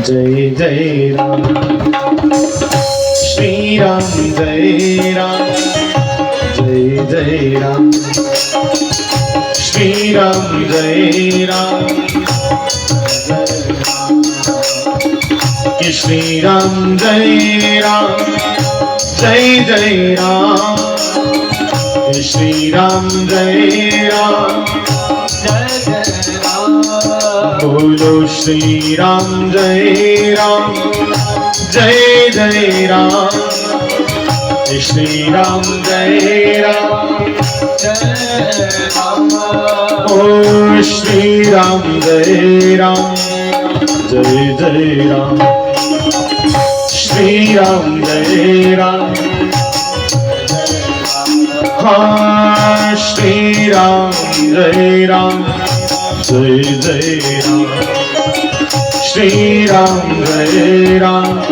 जय जय राम श्री राम जय राम जय जय राम श्री राम जय राम कि श्री राम जय राम जय जय राम कि श्री राम जय राम जय जय राम बोलो श्री राम जय राम जय जय राम श्री राम जय राम जय राम ओ श्री राम जय राम जय जय राम श्री राम जय राम हाँ श्री राम जय राम जय जय राम श्री राम जय राम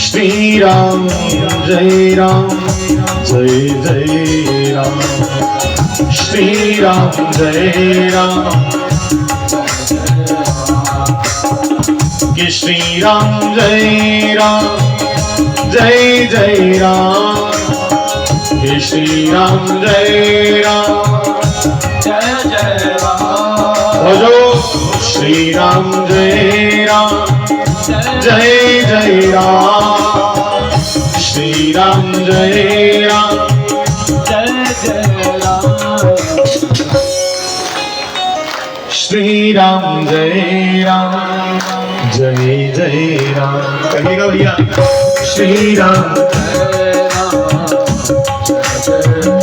श्री राम जय राम जय जय राम श्री राम जय राम कि श्री राम जय राम जय जय राम कि श्री राम जय राम जय जय राम भजो श्री राम जय राम जय जय राम श्री राम जय राम जय जय राम श्री राम जय राम जय जय राम कहिएगा भैया श्री राम जय राम जय जय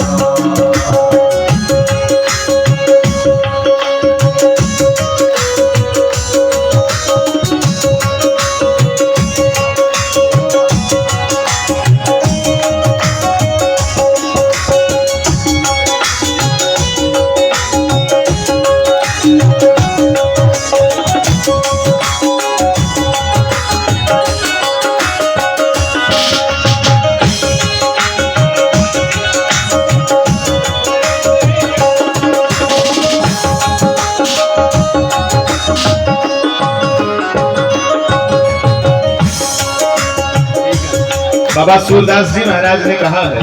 बाबा सूरदास जी महाराज ने कहा है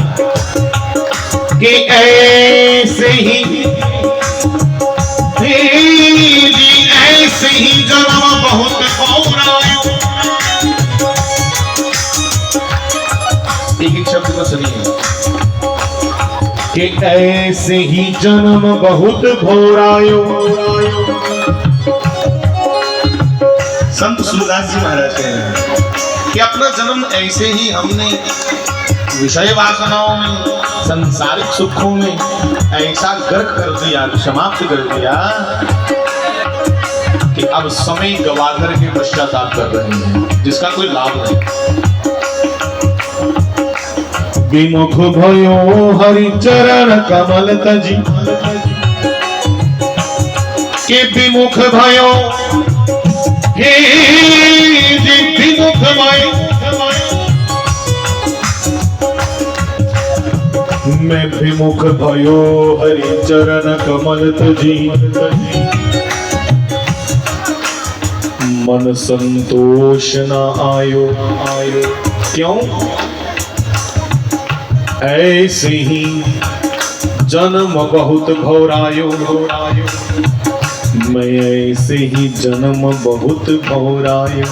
कि ऐसे ही जी ऐसे ही जन्म बहुत पौरायो। एक एक शब्द को सुनिए कि ऐसे ही जन्म बहुत घोरायो। संत सूरदास जी महाराज कह रहे हैं कि अपना जन्म ऐसे ही हमने विषय वासनाओं में संसारिक सुखों में ऐसा गर्क कर दिया, समाप्त कर दिया कि अब समय गवाकर के पश्चाताप कर रहे हैं जिसका कोई लाभ नहीं। विमुख भयो हरि चरण कमल तजी के विमुख भयो हे विमुख भयो मैं विमुख भयो हरि चरण कमल तजी मन संतोष न आयो क्यों ऐसे ही जन्म बहुत घोरायो मैं ऐसे ही जन्म बहुत घोरायो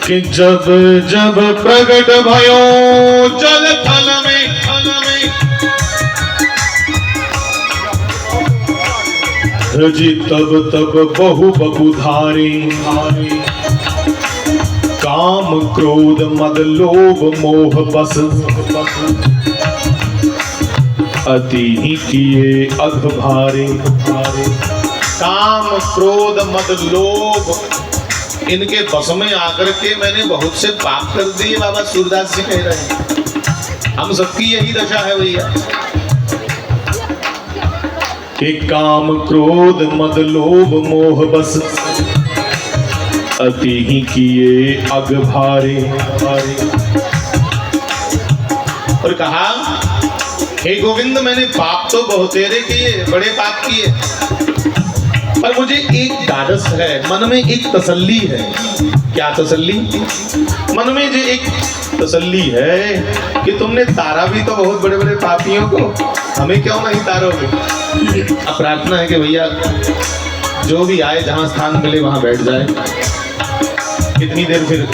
कि जब जब प्रगट भयो जल थल में जी तब तब बहु बपु धारे, काम क्रोध मद लोभ मोह बस, अति ही किए अघ भारे। काम क्रोध मद लोभ इनके बस में आकर के मैंने बहुत से पाप कर दिए। बाबा सूरदास जी कह रहे हैं हम सबकी यही दशा है भैया कि काम क्रोध मद लोभ मोह बस, अति ही किए अग भारे। और कहा हे गोविंद मैंने पाप तो बहुतेरे किए, बड़े पाप किए, पर मुझे एक ढाढ़स है, मन में एक तसल्ली है। क्या तसल्ली? मन में जो एक तसल्ली है कि तुमने तारा भी तो बहुत बड़े बड़े पापियों को, हमें क्यों नहीं तारोगे। अब प्रार्थना है कि भैया जो भी आए जहां स्थान मिले वहां बैठ जाए। कितनी देर फिर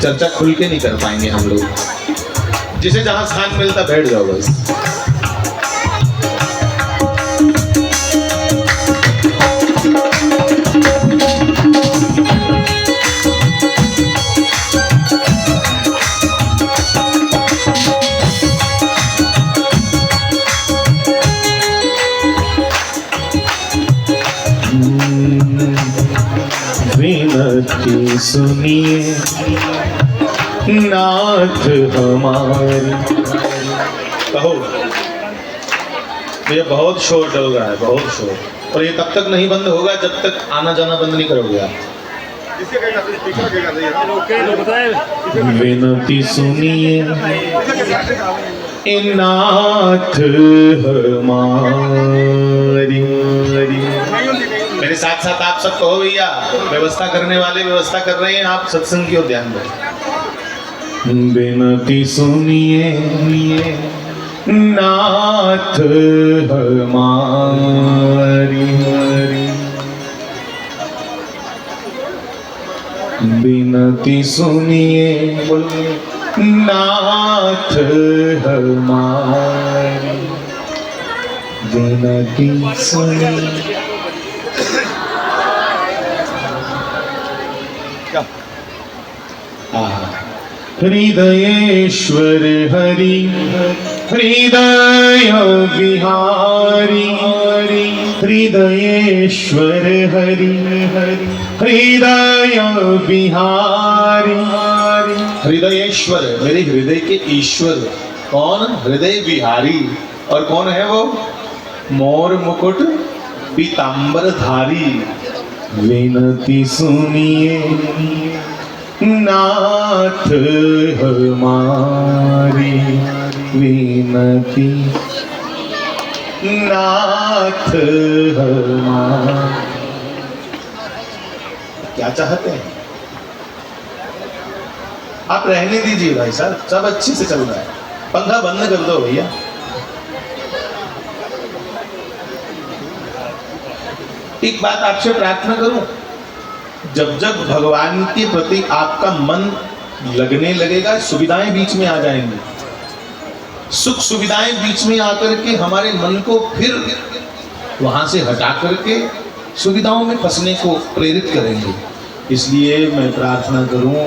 चर्चा खुल के नहीं कर पाएंगे हम लोग। जिसे जहां स्थान मिलता बैठ जाओ बस। विनती सुनिए नाथ हमारी। कहो ये बहुत शोर चल रहा है, बहुत शोर, और ये तब तक नहीं बंद होगा जब तक आना जाना बंद नहीं करोगे आप। विनती सुनिए नाथ हमारी। मेरे साथ साथ आप सब कहो भैया, व्यवस्था करने वाले व्यवस्था कर रहे हैं, आप सत्संग की ओर ध्यान दें। विनती सुनिए नाथ हमारी, विनती सुनिए नाथ हमारी, विनती सुनिए। हृदयेश्वर हरि हृदय विहारी, हृदयेश्वर हरि हृदय विहारी। हृदयेश्वर मेरे हृदय के ईश्वर कौन? हृदय विहारी। और कौन है वो? मोर मुकुट पीतांबर धारी। विनती सुनिए नाथ हमारी, विनती नाथ हमारी। क्या चाहते हैं आप? रहने दीजिए भाई साहब, सब अच्छे से चल रहा है। पंखा बंद कर दो भैया। एक बात आपसे प्रार्थना करूं, जब जब भगवान के प्रति आपका मन लगने लगेगा, सुविधाएं बीच में आ जाएंगी। सुख सुविधाएं बीच में आकर के हमारे मन को फिर वहां से हटा करके सुविधाओं में फंसने को प्रेरित करेंगे। इसलिए मैं प्रार्थना करूं,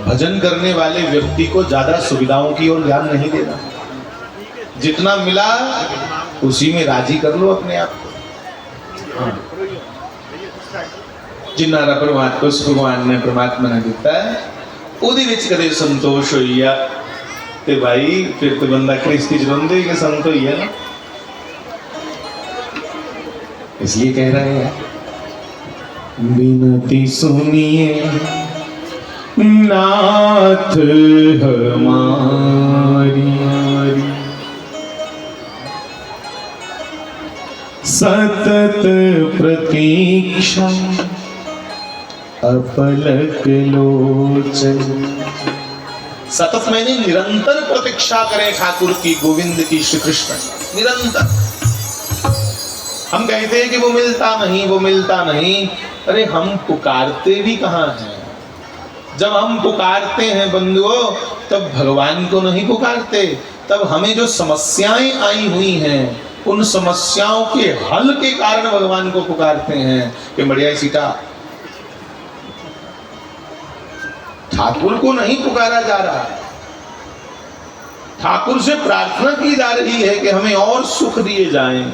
भजन करने वाले व्यक्ति को ज्यादा सुविधाओं की ओर ध्यान नहीं देना। जितना मिला उसी में राजी कर लो अपने आप को। हाँ। जिन्ना परमात्मा को भगवान ने परमात्मा ने दिता है, ਉਹਦੇ ਵਿੱਚ ਕਦੇ ਸੰਤੋਸ਼ ਹੋਈ ਆ ਤੇ ਭਾਈ ਫਿਰ ਤੇ ਬੰਦਾ ਕ੍ਰਿਸਤੀ ਚ ਰਹਿੰਦੇ ਕਿ ਸੰਤ ਹੋਈ ਹੈ ना। इसलिए कह रहे हैं विनती सुनिए नाथ हमारी, सतत प्रतीक्षा अपलक लोचन। सतत मैंने निरंतर प्रतीक्षा करें ठाकुर की, गोविंद की, श्री कृष्ण निरंतर। हम कहते हैं कि वो मिलता नहीं, वो मिलता नहीं। अरे हम पुकारते भी कहाँ हैं? जब हम पुकारते हैं बंधुओं, तब भगवान को नहीं पुकारते, तब हमें जो समस्याएं आई हुई हैं उन समस्याओं के हल के कारण भगवान को पुकारते हैं कि बढ़िया सीता। ठाकुर को नहीं पुकारा जा रहा है, ठाकुर से प्रार्थना की जा रही है कि हमें और सुख दिए जाएं,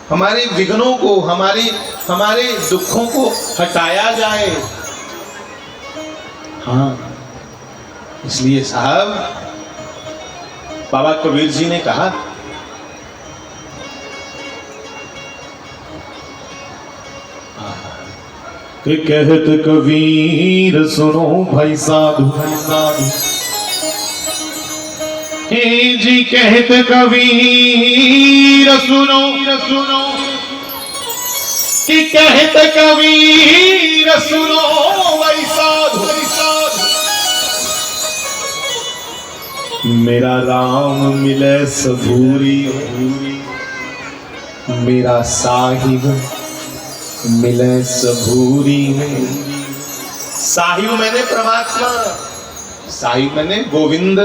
हमारे विघ्नों को, हमारे दुखों को हटाया जाए। हाँ, इसलिए साहब बाबा कबीर जी ने कहा कि कहत कबीर सुनो भाई साधु, हे जी कहत कबीर सुनो, कि कहत कबीर सुनो भाई साधु, मेरा राम मिले सबूरी, मेरा साहिब मिले सबूरी में। साहिब मैंने परमात्मा, साहिब मैंने गोविंद,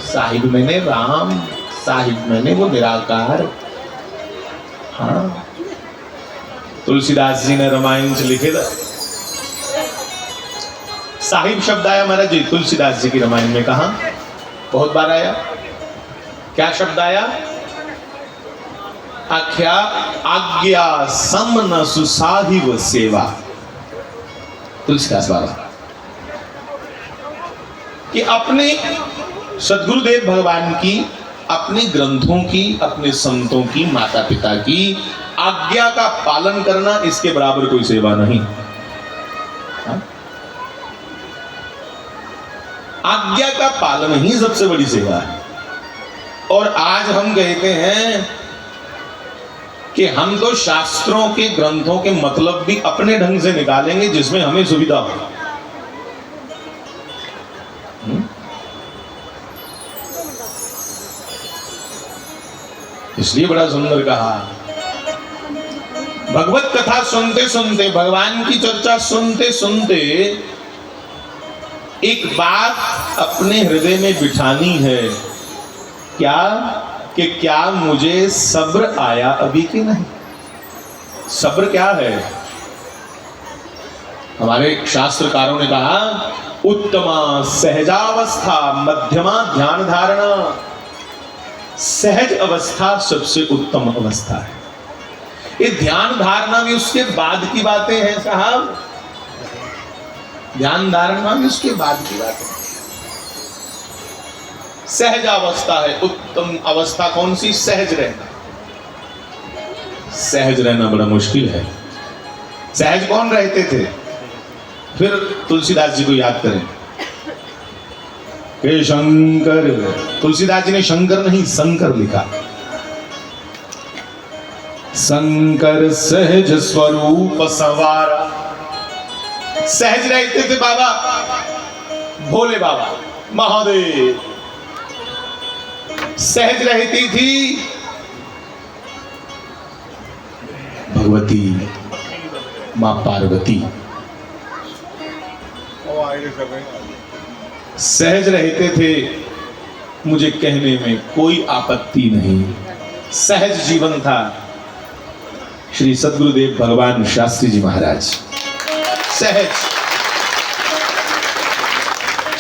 साहिब मैंने राम, साहिब मैंने वो निराकार। हाँ, तुलसीदास जी ने रामायण से लिखे था, साहिब शब्द आया महाराज जी तुलसीदास जी की रामायण में। कहा? बहुत बार आया। क्या शब्द आया? आख्या आज्ञा सम न सुसाहिब सेवा। तुलसीदास बाबा कि अपने सद्गुरुदेव भगवान की, अपने ग्रंथों की, अपने संतों की, माता पिता की आज्ञा का पालन करना, इसके बराबर कोई सेवा नहीं। हा? आज्ञा का पालन ही सबसे बड़ी सेवा है। और आज हम कहते हैं कि हम तो शास्त्रों के, ग्रंथों के मतलब भी अपने ढंग से निकालेंगे जिसमें हमें सुविधा हो। इसलिए बड़ा सुंदर कहा, भगवत कथा सुनते सुनते, भगवान की चर्चा सुनते सुनते एक बात अपने हृदय में बिठानी है। क्या? कि क्या मुझे सब्र आया अभी कि नहीं? सब्र क्या है? हमारे शास्त्रकारों ने कहा, उत्तमा सहजावस्था, मध्यमा ध्यान धारणा। सहज अवस्था सबसे उत्तम अवस्था है। ये ध्यान धारणा भी उसके बाद की बातें हैं साहब, ध्यान धारणा भी उसके बाद की बात है। सहज अवस्था है उत्तम अवस्था। कौन सी? सहज रहना। सहज रहना बड़ा मुश्किल है। सहज कौन रहते थे? फिर तुलसीदास जी को याद करें कि शंकर, तुलसीदास जी ने शंकर नहीं शंकर लिखा। शंकर सहज स्वरूप सवारा। सहज रहते थे बाबा, भोले बाबा, महादेव। सहज रहती थी भगवती मां पार्वती। सहज रहते थे, मुझे कहने में कोई आपत्ति नहीं। सहज जीवन था श्री सद्गुरुदेव भगवान शास्त्री जी महाराज। सहज।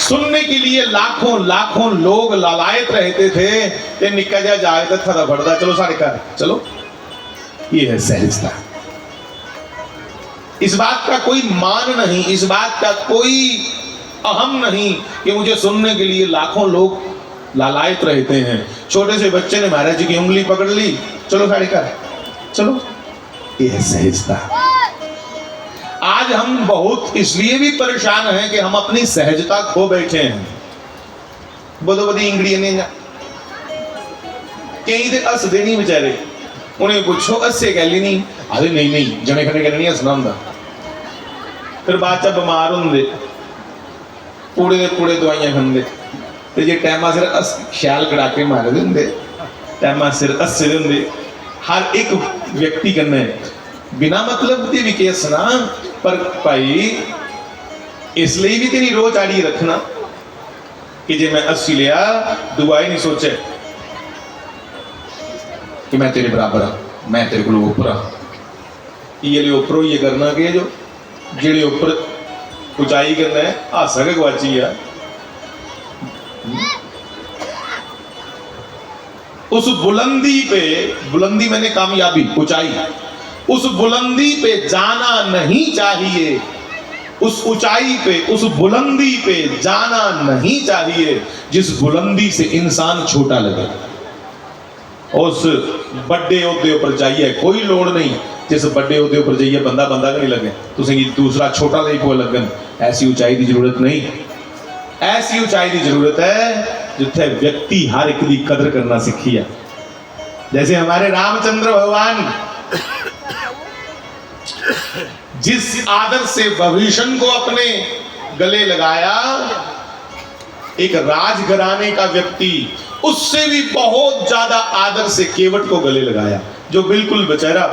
सुनने के लिए लाखों लाखों लोग लालायत रहते थे कि निका जा जाए तो थरा भरदा, चलो सारे कर चलो। ये है सहजता। इस बात का कोई मान नहीं, इस बात का कोई अहम नहीं कि मुझे सुनने के लिए लाखों लोग लालायत रहते हैं। छोटे से बच्चे ने महाराज जी की उंगली पकड़ ली, चलो साड़ी कर चलो। ये है सहजता। आज हम बहुत इसलिए भी परेशान हैं कि हम अपनी सहजता खो बैठे हैं। बदो बदी इंगड़ी ने जा कई तो हसदे नहीं बेचारे, उन्हें पूछो हसे गल ही नहीं। अरे नहीं नहीं जने खने कहने नहीं हसना होंगे। फिर बाद च बीमार होंगे, पूरे दे पूरे दवाइयां खांदे ते जे टाइमा सिर ख्याल कड़ाके मारे देंगे, टाइमा सिर हसे देंगे। हर एक व्यक्ति कन्ने बिना मतलब की भी केस ना, पर भाई इसलिए भी तेरी रोज आड़ी रखना कि जे मैं 80 लिया दुआई नहीं सोचे कि मैं तेरे बराबर हाँ, मैं तेरे को उपर हाँ। ये लिए उपरों ये करना कि जो जेड़े उपर ऊंचाई करना है हासा के गवाची है। उस बुलंदी पे, बुलंदी मैंने कामयाबी, ऊंचाई, उस बुलंदी पे जाना नहीं चाहिए, उस ऊंचाई पे, उस बुलंदी पे जाना नहीं चाहिए जिस बुलंदी से इंसान छोटा लगे। उस बड़े ओहदे पर जाइए कोई लोड़ नहीं, जिस बड़े ओहदे पर जाइए बंदा बंदा नहीं लगे, तुसें दूसरा छोटा नहीं को लगन। ऐसी ऊंचाई की जरूरत नहीं। ऐसी ऊंचाई की जरूरत है जिथे व्यक्ति हर एक की कदर करना सीखी है। जैसे हमारे रामचंद्र भगवान जिस आदर से विभीषण को अपने गले लगाया, एक राजघराने का व्यक्ति उससे भी बहुत ज्यादा आदर से केवट को गले लगाया, जो बिल्कुल बेचारा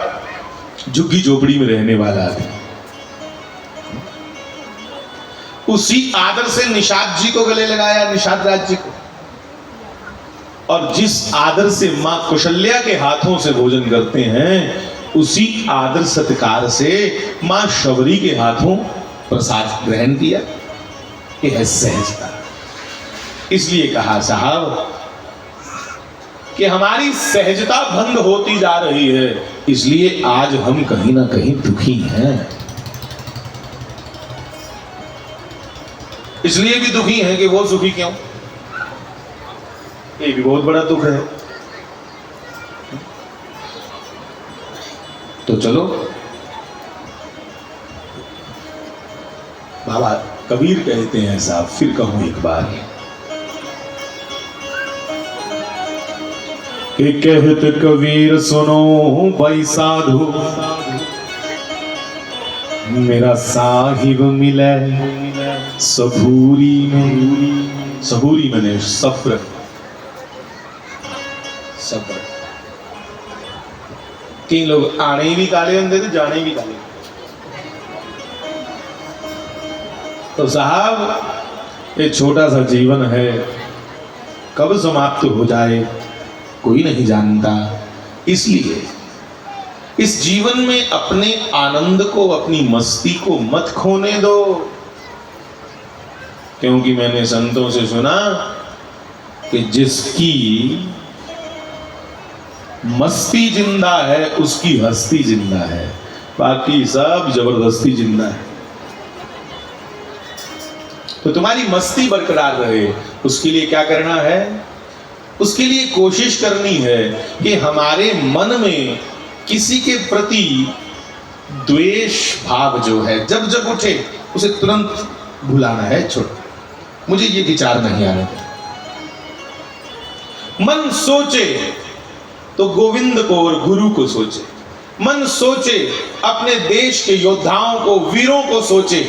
झुग्गी झोपड़ी में रहने वाला आदमी। उसी आदर से निषाद जी को गले लगाया, निषाद राज जी को। और जिस आदर से मां कौशल्या के हाथों से भोजन करते हैं, उसी आदर सत्कार से मां शबरी के हाथों प्रसाद ग्रहण किया। यह है सहजता। इसलिए कहा साहब कि हमारी सहजता भंग होती जा रही है, इसलिए आज हम कहीं ना कहीं दुखी हैं। इसलिए भी दुखी हैं कि वो सुखी क्यों, ये भी बहुत बड़ा दुख है। तो चलो, बाबा कबीर कहते हैं साहब, फिर कहूं एक बार कि कहत कबीर सुनो भाई साधु, मेरा साहिब मिले सबूरी में। सबूरी मैंने सब्र, सब्र। कई लोग आने भी काले होंगे तो जाने भी काले। तो साहब ये छोटा सा जीवन है, कब समाप्त हो जाए कोई नहीं जानता। इसलिए इस जीवन में अपने आनंद को, अपनी मस्ती को मत खोने दो। क्योंकि मैंने संतों से सुना कि जिसकी मस्ती जिंदा है उसकी हस्ती जिंदा है, बाकी सब जबरदस्ती जिंदा है। तो तुम्हारी मस्ती बरकरार रहे, उसके लिए क्या करना है? उसके लिए कोशिश करनी है कि हमारे मन में किसी के प्रति द्वेष भाव जो है जब जब उठे उसे तुरंत भुलाना है, छोड़, मुझे ये विचार नहीं आने दे। मन सोचे तो गोविंद को और गुरु को सोचे, मन सोचे अपने देश के योद्धाओं को, वीरों को सोचे।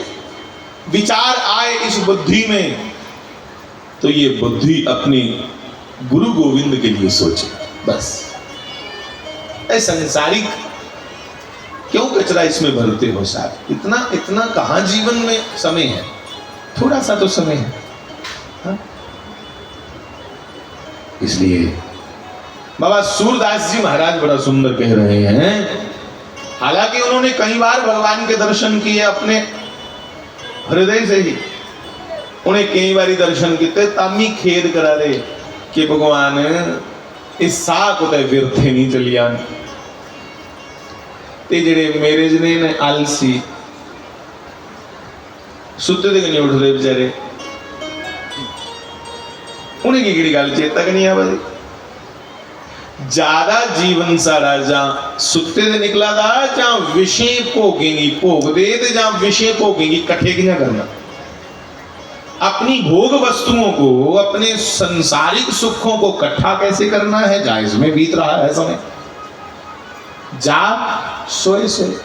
विचार आए इस बुद्धि में तो ये बुद्धि अपने गुरु गोविंद के लिए सोचे। बस संसारिक क्यों कचरा इसमें भरते हो साहब? इतना इतना कहां जीवन में समय है? थोड़ा सा तो समय है, हा? इसलिए बाबा सूरदास जी महाराज बड़ा सुंदर कह रहे हैं। हालांकि उन्होंने कई बार भगवान के दर्शन किए अपने हृदय से ही, उन्हें कई बार दर्शन किए, तामी खेद करा दे कि भगवान इस सा को तो व्यर्थे नहीं चलिया। ते जेड़े मेरे जने ने आलसी सुते ते नहीं उठते बेचारे, उन्हें की गल चेता नहीं आ भाई। ज्यादा जीवन सारा जा सुते दे निकला दा, जा विषय भोगेंगी भोग दे ते जा विषय भोगेंगी, कट्ठे कियां करना? अपनी भोग वस्तुओं को, अपने संसारिक सुखों को इकट्ठा कैसे करना है? जा इसमें बीत रहा है समय, जा सोए सोए।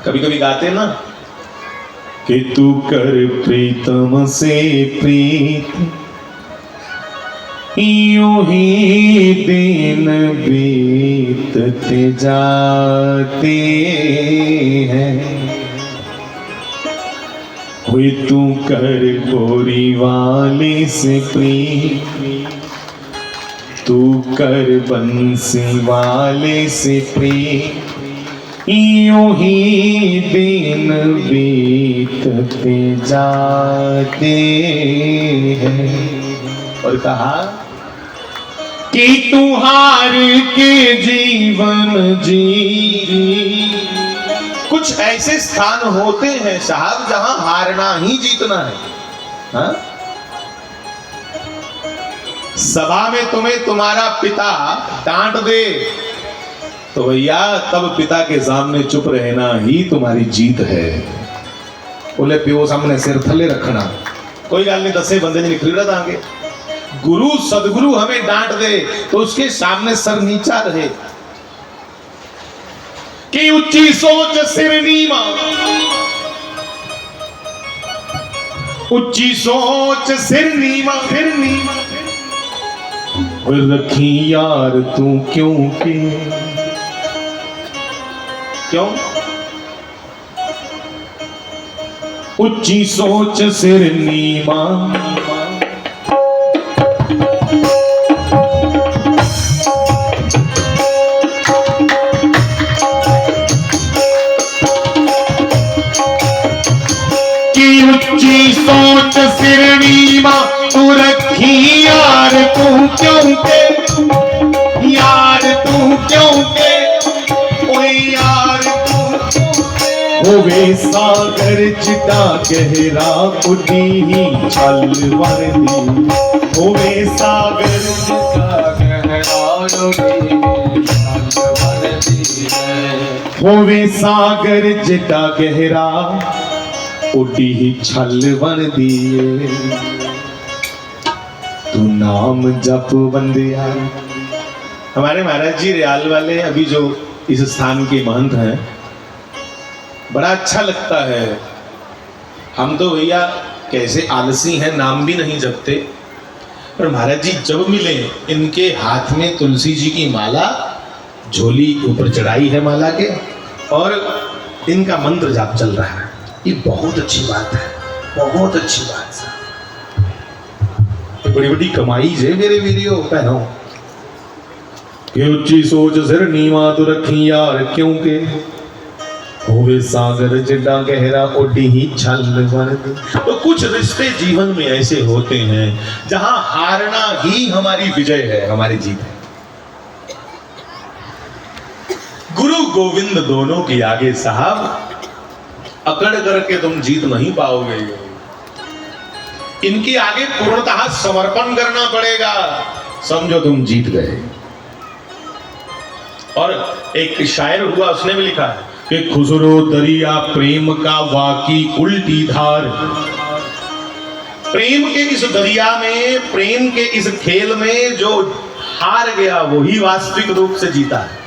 कभी कभी गाते ना कि तू कर प्रीतम से प्रीत, यूं ही दिन बीतते जाते हैं, हुई तू कर गोरी वाले से प्रेम, तू कर बंसी वाले से प्रेम, यूं ही दिन बीतते जाते हैं। और कहा कि तू हार के जीवन जी। कुछ ऐसे स्थान होते हैं साहब जहां हारना ही जीतना है। हाँ? सभा में तुम्हें तुम्हारा पिता डांट दे तो भैया तब पिता के सामने चुप रहना ही तुम्हारी जीत है। बोले प्यो सामने सिर थले रखना, कोई गाल नहीं, 10 बंदे नहीं निकल रहा आगे। गुरु सदगुरु हमें डांट दे तो उसके सामने सर नीचा रहे। कि ऊंची सोच सिर नीमा, ऊंची सोच सिर नीमा, फिर नीमा और रखी यार तू क्यों के, क्यों? ऊंची सोच सिर नीमा, ऊंची सोच सिर नीमा, तू रखी यार तू क्यों के, यार तू क्यों के, ओए यार तू होवे सागर चिता गहरा उठी ही छल वर्दी, होवे सागर चिता गहरा उठी छल वर्दी, होवे सागर चिता गहरा उडी ही छल बन दिए, तू नाम जप बंदिया। हमारे महाराज जी रियाल वाले अभी जो इस स्थान के महंत हैं, बड़ा अच्छा लगता है। हम तो भैया कैसे आलसी हैं, नाम भी नहीं जपते, पर महाराज जी जब मिले इनके हाथ में तुलसी जी की माला, झोली ऊपर चढ़ाई है माला के, और इनका मंत्र जाप चल रहा है। ये बहुत अच्छी बात है, बहुत अच्छी बात है। बड़ी बड़ी कमाई है मेरे वीडियो पहनो। कि ऊंची सोच सिर नीवा तो रखी यार क्यों के, होवे सागर जिड्डा गहरा ओडी ही छल वर्द। तो कुछ रिश्ते जीवन में ऐसे होते हैं जहां हारना ही हमारी विजय है, हमारी जीत है। गुरु गोविंद दोनों के आगे साहब अकड़ करके तुम जीत नहीं पाओगे। इनके आगे पूर्णतः समर्पण करना पड़ेगा, समझो तुम जीत गए। और एक शायर हुआ, उसने भी लिखा है कि खुसरो दरिया प्रेम का वाकी उल्टी धार। प्रेम के इस दरिया में, प्रेम के इस खेल में जो हार गया वही वास्तविक रूप से जीता है।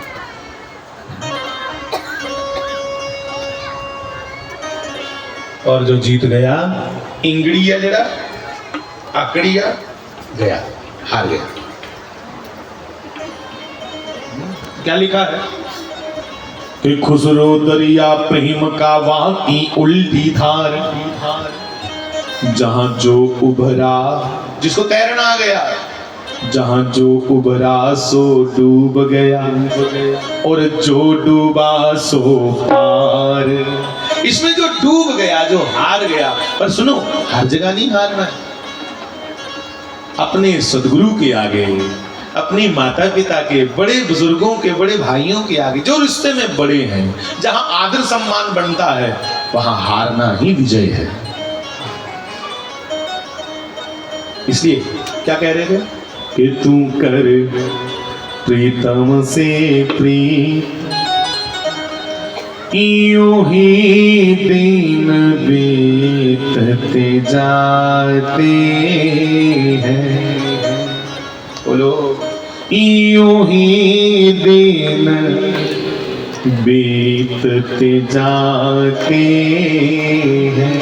और जो जीत गया इंगड़िया जरा आकड़िया गया, हार गया। क्या लिखा है कि खुसरो दरिया प्रेम का वाकी उल्टी धार, जहां जो उभरा, जिसको तैरना आ गया, जहां जो उभरा सो डूब गया, और जो डूबा सो पार। इसमें जो डूब गया, जो हार गया, पर सुनो हर जगह नहीं हारना है। अपने सदगुरु के आगे, अपनी माता पिता के, बड़े बुजुर्गों के, बड़े भाइयों के आगे, जो रिश्ते में बड़े हैं, जहां आदर सम्मान बनता है, वहां हारना ही विजय है। इसलिए क्या कह रहे थे कि तू कर प्रीतम से प्रीत, यूं ही दिन बीतते जाते हैं। बोलो यूं ही दिन बीतते जाते हैं।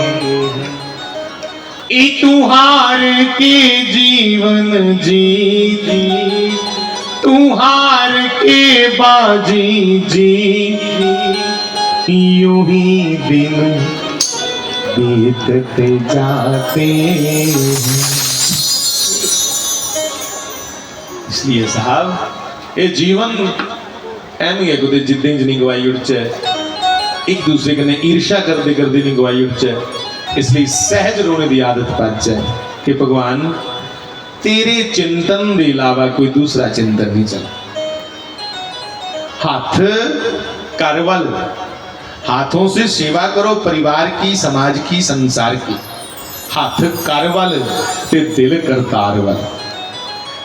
तू हार के जीवन जीती, तू हार के बाजी जीती, यूं ही दिन बीतते जाते हैं। इसलिए साहब ये जीवन एम ही है कुछ जिद्दें नहीं गवाई उठ एक दूसरे कने ईर्षा करते करते नहीं गवाई उठ इसलिए सहज रोने की आदत पड़ जाए कि भगवान तेरे चिंतन के अलावा कोई दूसरा चिंतन नहीं चला। हाथ कारवल हाथों से सेवा करो परिवार की समाज की संसार की। हाथ कारवल ते दिल करतारवल।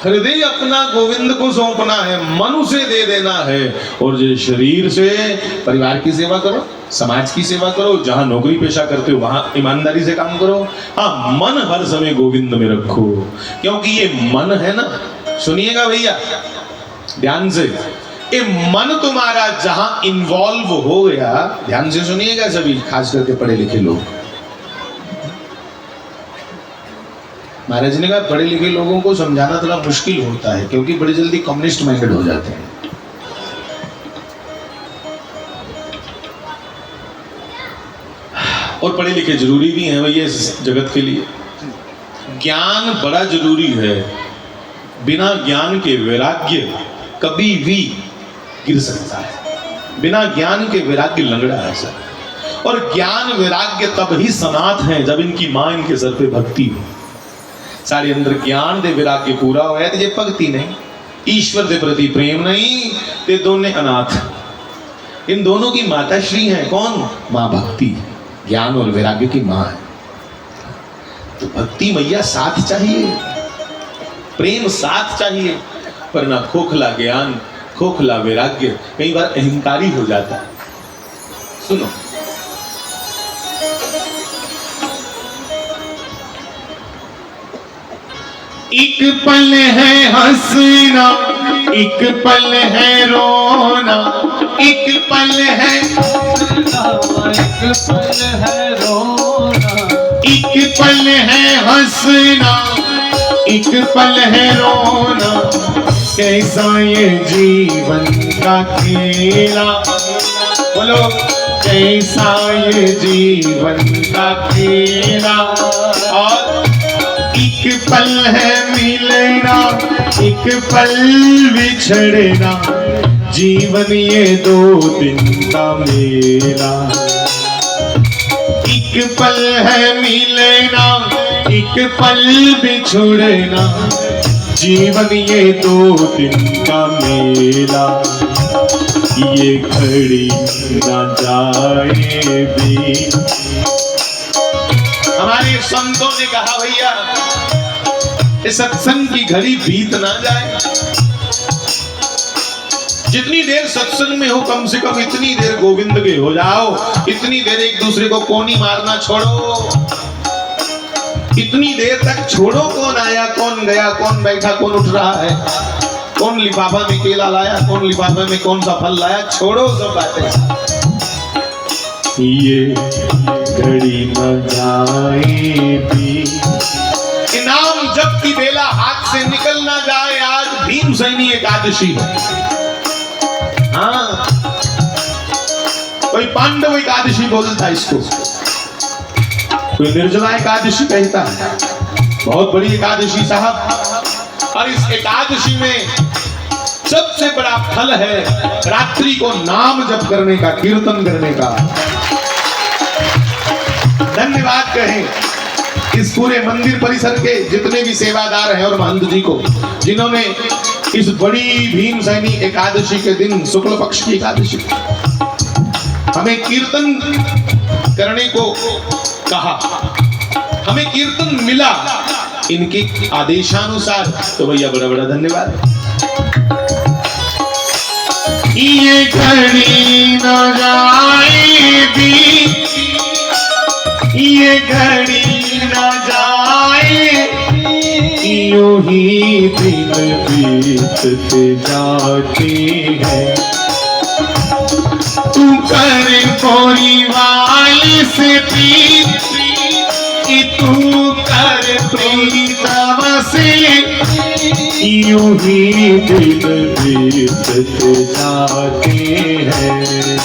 हृदय अपना गोविंद को सौंपना है, मन उसे दे देना है और जो शरीर से परिवार की सेवा करो समाज की सेवा करो जहां नौकरी पेशा करते हो वहां ईमानदारी से काम करो। हाँ मन हर समय गोविंद में रखो क्योंकि ये मन है ना सुनिएगा भैया ध्यान से ये मन तुम्हारा जहां इन्वॉल्व हो गया ध्यान से सुनिएगा सभी खास करके पढ़े लिखे लोग। महाराज ने कहा पढ़े लिखे लोगों को समझाना थोड़ा मुश्किल होता है क्योंकि बड़ी जल्दी कम्युनिस्ट माइंडेड हो जाते हैं। और पढ़े लिखे जरूरी भी हैं भैया इस जगत के लिए। ज्ञान बड़ा जरूरी है। बिना ज्ञान के वैराग्य कभी भी गिर सकता है। बिना ज्ञान के वैराग्य लंगड़ा है सर। और ज्ञान वैराग्य तब ही सनाथ है जब इनकी मां इनके सर पे भक्ति हो। सारे अंदर ज्ञान दे वैराग्य पूरा होया तो ये भक्ति नहीं ईश्वर के प्रति प्रेम नहीं ते दोनों अनाथ। इन दोनों की माता श्री है कौन मां भक्ति ज्ञान और वैराग्य की मां है। तो भक्ति मैया साथ चाहिए प्रेम साथ चाहिए पर ना खोखला ज्ञान खोखला वैराग्य कई बार अहंकारी हो जाता है। सुनो एक पल है हंसना एक पल है रोना एक पल है रोना एक पल है हंसना एक पल है रोना कैसा ये जीवन का खेला बोलो कैसा ये जीवन का खेला। और एक पल है मिलना एक पल बिछड़ना जीवन ये 2 दिन का मेला। एक पल है मिलना एक पल बिछड़ना जीवन ये 2 दिन का मेला। ये घड़ी ना जाए भी। हमारे संतों ने कहा भैया इस सत्संग की घड़ी बीत ना जाए। जितनी देर सत्संग में हो कम से कम इतनी देर गोविंद के हो जाओ। इतनी देर एक दूसरे को कोनी मारना छोड़ो। इतनी देर तक छोड़ो कौन आया कौन गया कौन बैठा कौन उठ रहा है कौन लिफाफा में केला लाया कौन लिफाफे में कौन सा फल लाया छोड़ो सब बातें। ये घड़ी न जाए भी इनाम जब की बेला हाथ से निकल ना जाए। आज भीम सैनी एकादशी है। हाँ कोई पांडव एकादशी बोलता है इसको कोई निर्जला एकादशी कहता है। बहुत बड़ी एकादशी साहब। और इस एकादशी में सबसे बड़ा फल है रात्रि को नाम जप करने का कीर्तन करने का। धन्यवाद कहें इस पूरे मंदिर परिसर के जितने भी सेवादार हैं और महंत जी को जिन्होंने इस बड़ी भीम सैनी एकादशी के दिन शुक्ल पक्ष की एकादशी हमें कीर्तन करने को कहा। हमें कीर्तन मिला इनके आदेशानुसार तो भैया बड़ा बड़ा धन्यवाद। ये घड़ी न जाए भी ये घड़ी न जाए यूं ही दिन बीतते जाते हैं। तू कर परिवार से प्रीत तू कर प्रीतम से यूं ही दिन बीतते जाते हैं।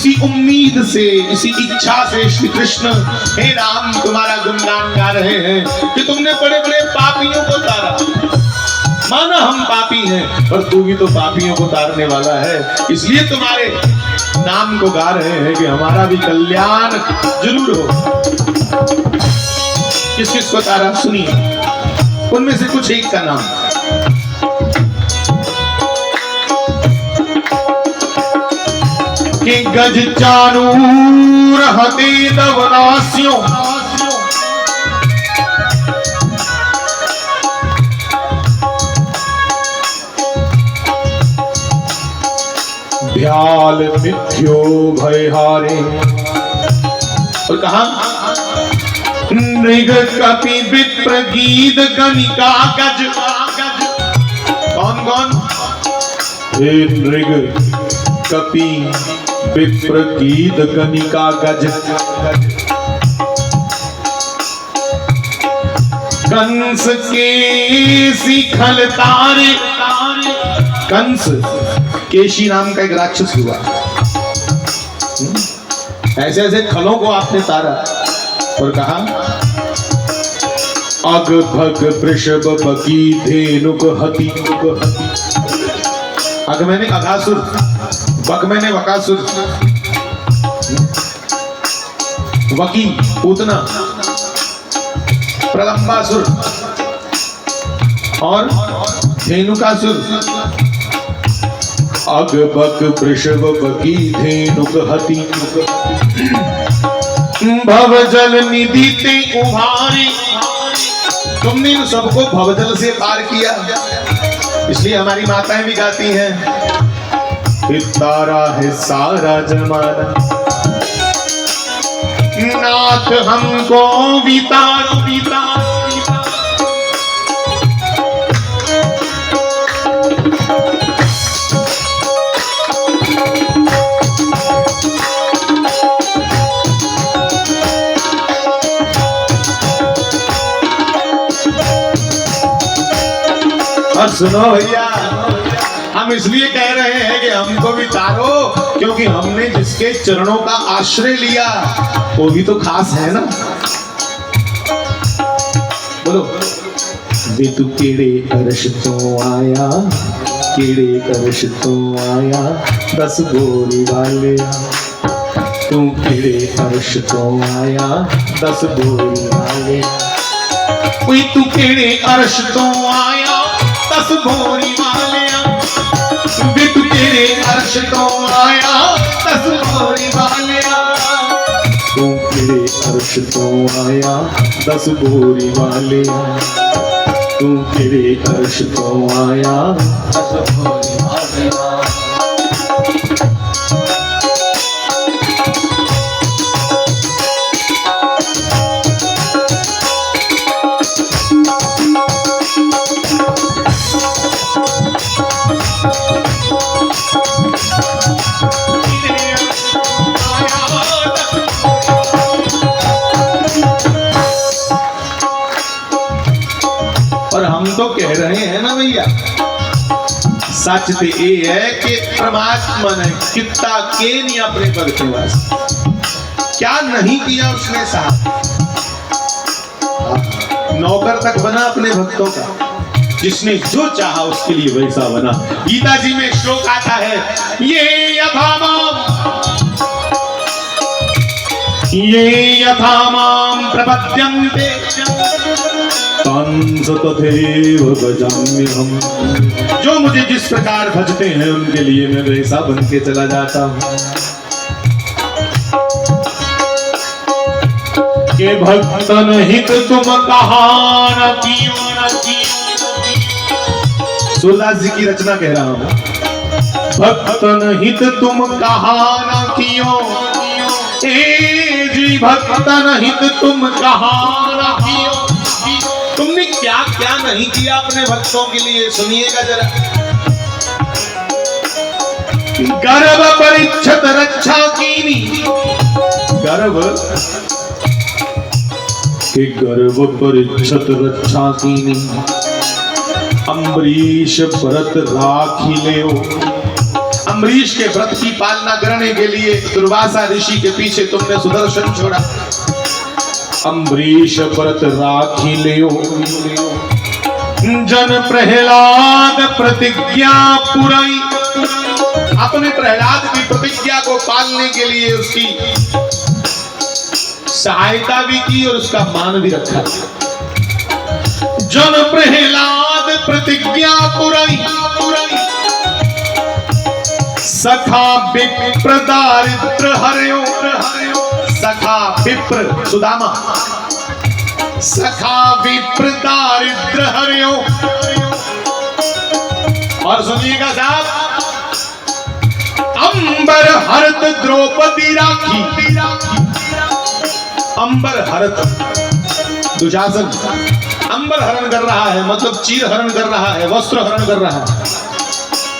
इसी उम्मीद से, इसी इच्छा से श्री कृष्ण हे राम तुम्हारा गुणगान गा रहे हैं कि तुमने बड़े बड़े पापियों को तारा। माना हम पापी हैं पर तू भी तो पापियों को तारने वाला है, इसलिए तुम्हारे नाम को गा रहे हैं कि हमारा भी कल्याण जरूर हो। किस किस को तारा सुनिए, उनमें से कुछ एक का नाम। कि गज चारूर हते दवनास्यों, भ्याल मिथ्यो भयहारे। और कहा नृग कपि विप्र गीत गणिका गज। कौन कौन? हे नृग कपि विप्र गीत गणिका गज। कंस के शिखल तारे। कंस केशी नाम का एक राक्षस हुआ, ऐसे ऐसे खलों को आपने तारा और कहा अग भग वृषभ बकी धेनुक हति। अग मैंने अघासुर, बक मैंने वकासुर, वकी पूतना, प्रलंबासुर और धेनुकासुर। अग बक वृषभ बकी धेनुक हति। भवजल निधि ते उभारी। तुमने इन सबको भवजल से पार किया, इसलिए हमारी माताएं भी गाती हैं तारा है सारा जमाना, नाथ हमको बितारो बितारो। और सुनो भैया, हम इसलिए कह रहे हैं कि हमको भी तारो, क्योंकि हमने जिसके चरणों का आश्रय लिया वो भी तो खास है ना। बोलो वे तू केड़े अर्श तो आया, केड़े अर्श तो आया, 10 बोरी वाले। तू केड़े अर्श तो आया, 10 बोरी वाले। कोई तू केड़े अर्श तो आया, 10 बोरी वाले। वे तू केड़े अर्श तो आया, 10 बोरी वाले। तू केड़े अर्श तो आया, 10 बोरी वाले। तू केड़े अर्श तो आया, 10 बोरी वाले। और हम तो कह रहे हैं ना भैया, सच तो ये है कि परमात्मा ने कितना के नहीं अपने भक्त वास्ते क्या नहीं किया उसने साथ। नौकर तक बना अपने भक्तों का, जिसने जो चाहा उसके लिए वैसा बना। गीता जी में श्लोक आता है, ये यथा माम प्रपद्यन्ते तंस तथैव भजाम्यहम्। जो मुझे जिस प्रकार भजते हैं उनके लिए मैं वैसा बन के चला जाता हूँ। के भक्तन हित तुम कहा न कियो न कियो। सूरदास जी की रचना कह रहा हूँ। भक्तन हित तुम कहा न कियो, ए जी भक्तन हित तुम कहा न कियो। तुमने क्या क्या नहीं किया अपने भक्तों के लिए, सुनिएगा जरा। गर्भ परीक्षत रक्षा कीनी। गर्भ के गर्भ परीक्षत रक्षा कीनी। अम्बरीश भरत राखी ले। अम्बरीश के व्रत की पालना करने के लिए दुर्वासा ऋषि के पीछे तुमने सुदर्शन छोड़ा। अम्बरीश व्रत राखी लियो, जन प्रहलाद प्रतिज्ञा पुराई। अपने प्रहलाद की प्रतिज्ञा को पालने के लिए उसकी सहायता भी की और उसका मान भी रखा। जन प्रहलाद प्रतिज्ञा पुराई, सखा विप्र दारिद्र हरयो। सखा विप्र सुदामा, सखा विप्र दारिद्र हरयो। और सुनिएगा साहब, अंबर हरत द्रौपदी राखी। अंबर हरत, दुशासन अंबर हरण कर रहा है, मतलब चीर हरण कर रहा है, वस्त्र हरण कर रहा है।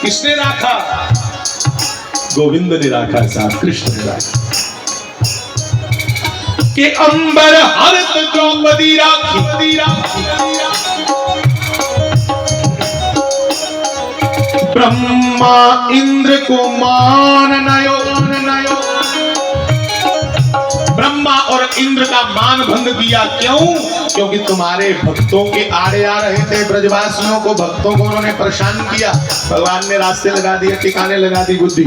किसने राखा? गोविंद ने राखा साहब, कृष्ण ने राखा। कि अंबर हरत द्रौपदी राखी। ब्रह्मा इंद्र को मान नयो। ब्रह्मा और इंद्र का मान भंग किया। क्यों? क्योंकि तुम्हारे भक्तों के आड़े आ रहे थे। ब्रजवासियों को, भक्तों को उन्होंने परेशान किया। भगवान ने रास्ते लगा दिए, ठिकाने लगा दी बुद्धि।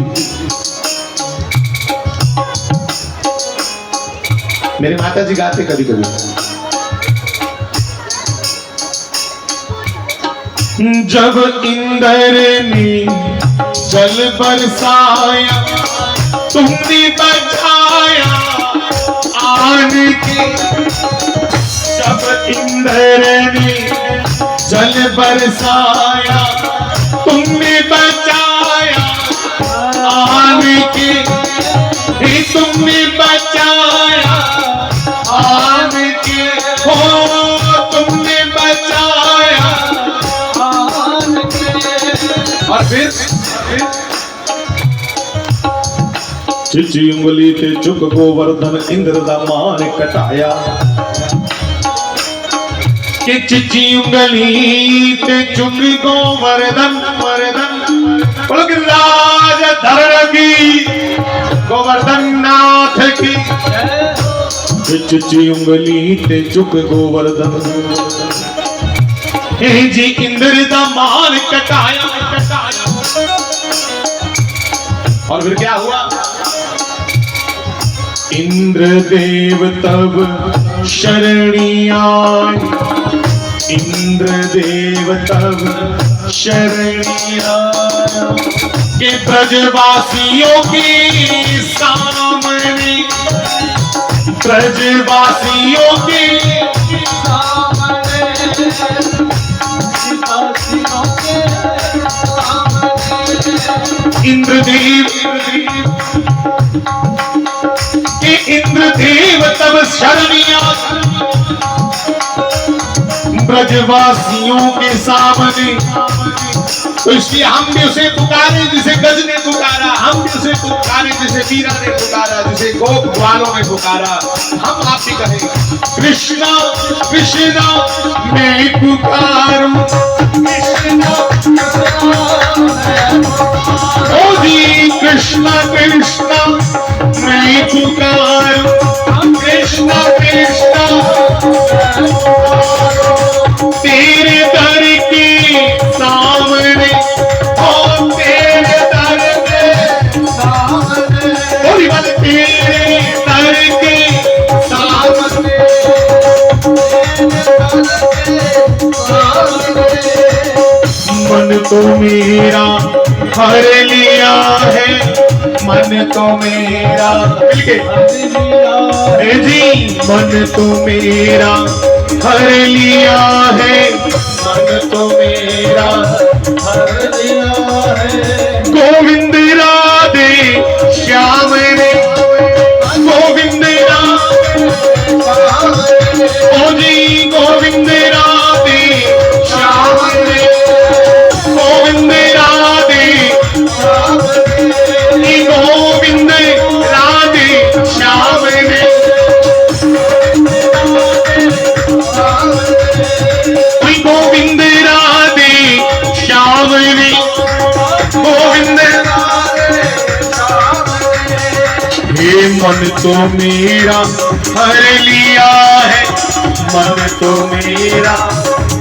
मेरी माता जी गाते कभी कभी, जब इंद्र ने जल बरसाया, तुमने बचाया आन के। जब इंद्र ने जल बरसाया, तुमने बचाया आन के। तुमने बचाया आन के, हो तुमने बचाया आन के। और फिर चिची उंगली ते चुक गोवर्धन इंद्र दा मान कटाया। कि चिची उंगली ते चुक गोवर्धन राज धरण की, गोवर्धन नाथ की। चिची उंगली ते चुक गोवर्धन, हे जी इंद्र दा मान कटाया। और फिर क्या हुआ? इंद्र देव तब शरणी आए। इंद्र देव तब शरणी आए। के ब्रजवासियों के सामने, ब्रजवासियों के सामने, इंद्रदेव के, इंद्रदेव तब शरणिया ब्रजवासियों के सामने। तो इसलिए हम भी उसे पुकारे जिसे गज ने पुकारा, हम भी उसे पुकारे जिसे मीरा ने पुकारा, जिसे गोप ग्वालों ने पुकारा। हम आप भी कहें, कृष्णा कृष्णा मैं पुकारूं, कृष्णा ओ जी कृष्णा कृष्णा मैं पुकारूं, कृष्णा कृष्णा तेरे दर के सामने, ओ तेरे दर के सामने, बोली बात, तेरे दर के सामने, मन तो मेरा हर लिया है, मन तो मेरा जी, मन तो मेरा हर लिया है, मन तो मेरा हर लिया है। गोविंद राधे श्याम ने, गोविंद राधे ओ जी, गोविंद राधे श्याम ने, गोविंद राधे गोविंद राधे श्याम ने, गोविंद राधे श्याम ने, गोविंद ये मन तो मेरा हर लिया है, मन तो मेरा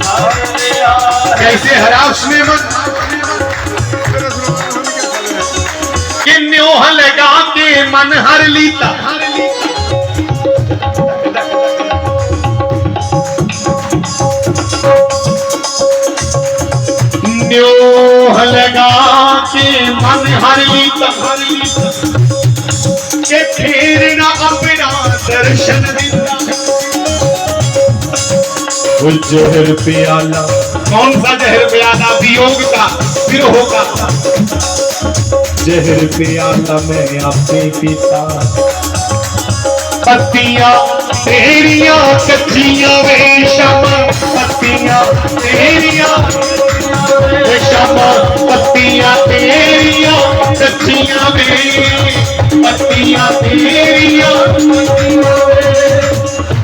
हर लिया है। कैसे हरा उसने मन कि न्योह लगा के मन हर लीता। न्योह लगा के मन हर लीता के फिर ना अपना दर्शन देता। वो जहर प्याला, कौन सा जहर प्याला? वियोग का, विरह का जहर प्याला मैं आपसे पीता। पत्तियां तेरियां कच्चियां वे शमा, पत्तियां तेरियां वे शमा, पत्तियां तेरियां कच्चियां वे, पत्तियां तेरियां।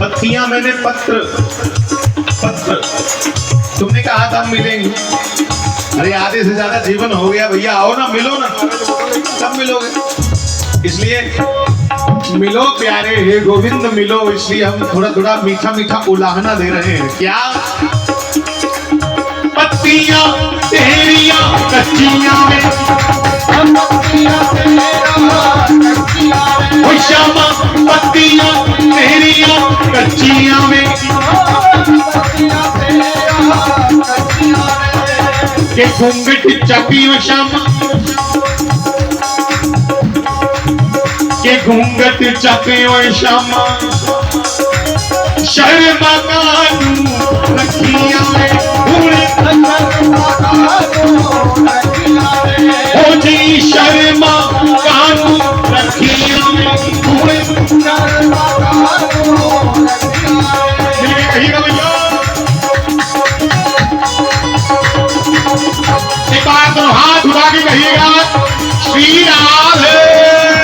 पत्तियां मैंने पत्र, पत्र तुमने कहा था हम मिलेंगे। अरे आधे से ज्यादा जीवन हो गया भैया, आओ ना, मिलो ना, कब मिलोगे? इसलिए मिलो प्यारे, हे गोविंद मिलो। इसलिए हम थोड़ा थोड़ा मीठा मीठा उलाहना दे रहे हैं। क्या? पत्तियां तेरियां कच्चियां में, ओ श्यामा पत्तियां तेरियां कच्चियां में, के घूंघट चपियो श्यामा, के घूंघट चपियो श्यामा, शर्मा कानू रखिया में, हो जी शर्मा कानू रखिया में। कहिएगा भैया, एक बार तो हाथ उठा के कहिएगा श्री राधे।